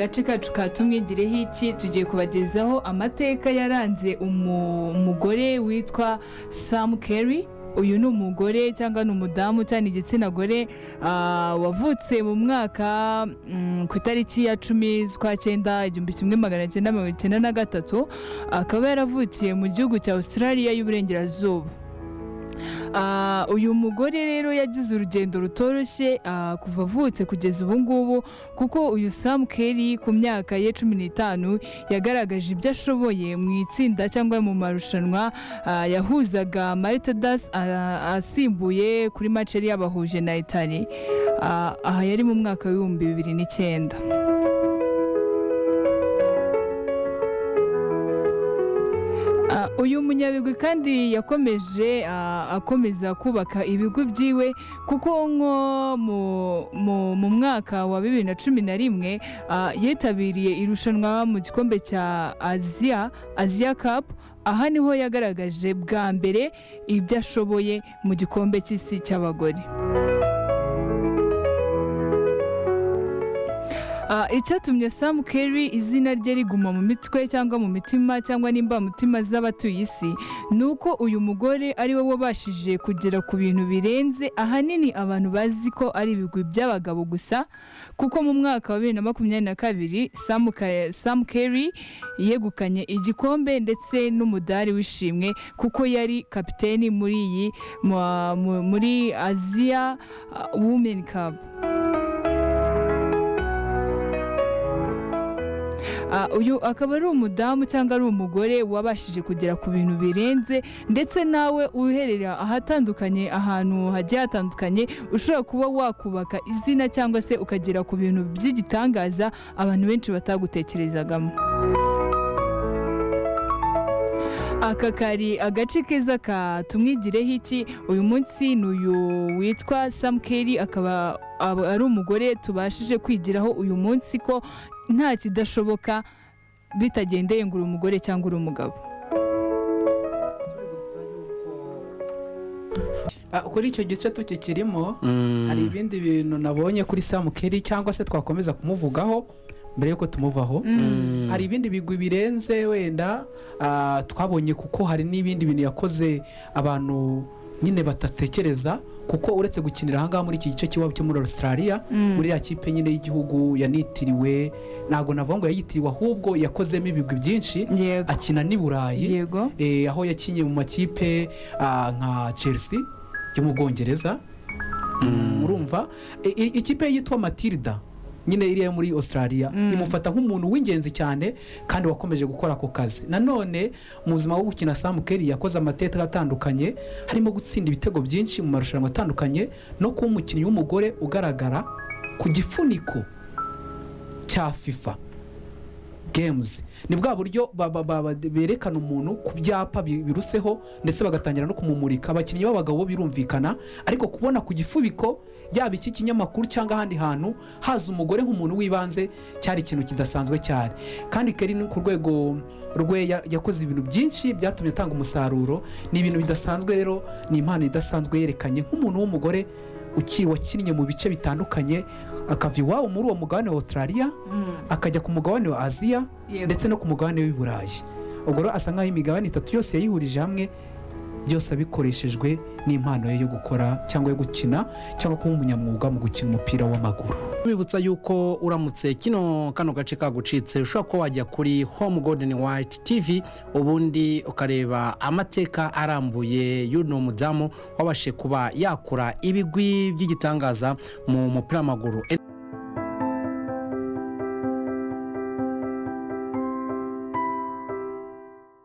gace kacu katumwigireho iki tugiye kubagezaho amateka yaranze umugore witwa Sam Kerry. Uyu ni umugore cyangwa ni umudamu cyane igitsina gore wavutse mu mwaka ku itariki ya 10 z'ukwa 9 1993 akaba yaravukiye mu gihugu cya Australia y'uburengerazuba. Uyu mugore rero yagize urugendo rutoroshye kuva avutse kugeza ubu ngubu, kuko uyu Sam Kerry ku myaka ye 15 yagaragaje ibyo ashoboye mu itsinda cyangwa mu marushanwa yahuzaga Mauritius asimbuye kuri match yari yabahuje na Italy. Aha yari mu mwaka wa 2009. Uyu munyabigwi kandi yakomeje akomeza kubaka ibigo byiwe, kuko nko mu mwaka wa 2011 yitabiriye irushanwa mu gikombe cya Asia Cup. Aha niho yagaragaje bwa mbere ibyo ashoboye mu gikombe cy'isi cy'abagore. Icyatumye Sam Kerry izina rye riguma mu mitwe cyangwa mu mitima cyangwa n'imbamutima z'abatuye isi nuko uyu mugore ari we wabashije kugera ku bintu birenze ahanini abantu bazi ko ari ibigwi by'abagabo gusa, kuko mu mwaka wa 2022 Sam Kerry yegukanye igikombe ndetse n'umudari w'ishimwe kuko yari kapiteni muri Asia Women Cup. Uyu akaba ari umudamu cyangwa ari umugore wabashije kugera ku bintu birenze, ndetse nawe uherera ahatandukanye, ahantu hagiye hatandukanye ushobora kuba wakubaka izina cyangwa se ukagera ku bintu by'igitangaza abantu benshi batagutekerezagamo. Aka kari agace keza katumwigireho iki. Uyu munsi n'uyu witwa Sam Kerry akaba ari umugore tubashije kwigiraho uyu munsi ko nta kidashoboka bitagendeye ngo uri umugore cyangwa uri umugabo. Kuri icyo gice tukikirimo hari ibindi bintu nabonye kuri Sam Kerry cyangwa se twakomeza kumuvugaho mbere yuko tumuvaho. Hari ibindi bigwi birenze wenda twabonye, kuko hari n'ibindi bintu yakoze abantu nyine batatekereza, kuko uretse gukinira ahangaha muri iki gice cy'iwabo cyo muri Australia muri ya kipe nyine y'igihugu yanitiriwe, ntabwo navuga ngo yayitiriwe ahubwo yakozemo ibigwi byinshi. Akina n'i Burayi, aho yakinye mu makipe nka Chelsea yo mu Bwongereza. Urumva ikipe yitwa Matilda nyine iriya muri Australia imufata nk'umuntu w'ingenzi cyane kandi wakomeje gukora ako kazi. Nanone mu buzima bwo gukina Sam Kerry yakoze amateka atandukanye, harimo gutsinda ibitego byinshi mu marushanwa atandukanye no kuba umukinnyi w'umugore ugaragara ku gifuniko cya FIFA Games. Ni bwa buryo berekana umuntu ku byapa biruseho ndetse bagatangira no kumumurika. Abakinnyi b'abagabo birumvikana, ariko kubona ku gifubiko yaba iki kinyamakuru cyangwa ahandi hantu haza umugore nk'umuntu w'ibanze cyari ikintu kidasanzwe cyane. Kandi Kerry ku rwego rwe yakoze ibintu byinshi byatumye atanga umusaruro. Ni ibintu bidasanzwe rero, ni impano idasanzwe yerekanye nk'umuntu w'umugore wakinnye mu bice bitandukanye, akava iwabo muri uwo mugabane wa Australia akajya ku mugabane wa Asia ndetse no ku mugabane w'i Burayi. Ubwo rero asa nk'aho imigabane 3 yose yayihurije hamwe, byose abikoreshejwe n'impano ye yo gukora cyangwa yo gukina cyangwa kuba umunyamwuga mu gukina umupira w'amaguru. Bibutsa yuko uramutse kano gace kagucitse ushobora ko wajya kuri Home Golden White TV ubundi ukareba amateka arambuye y'uno mudamu wabashe kuba yakora ibigwi by'igitangaza mu mupira w'amaguru.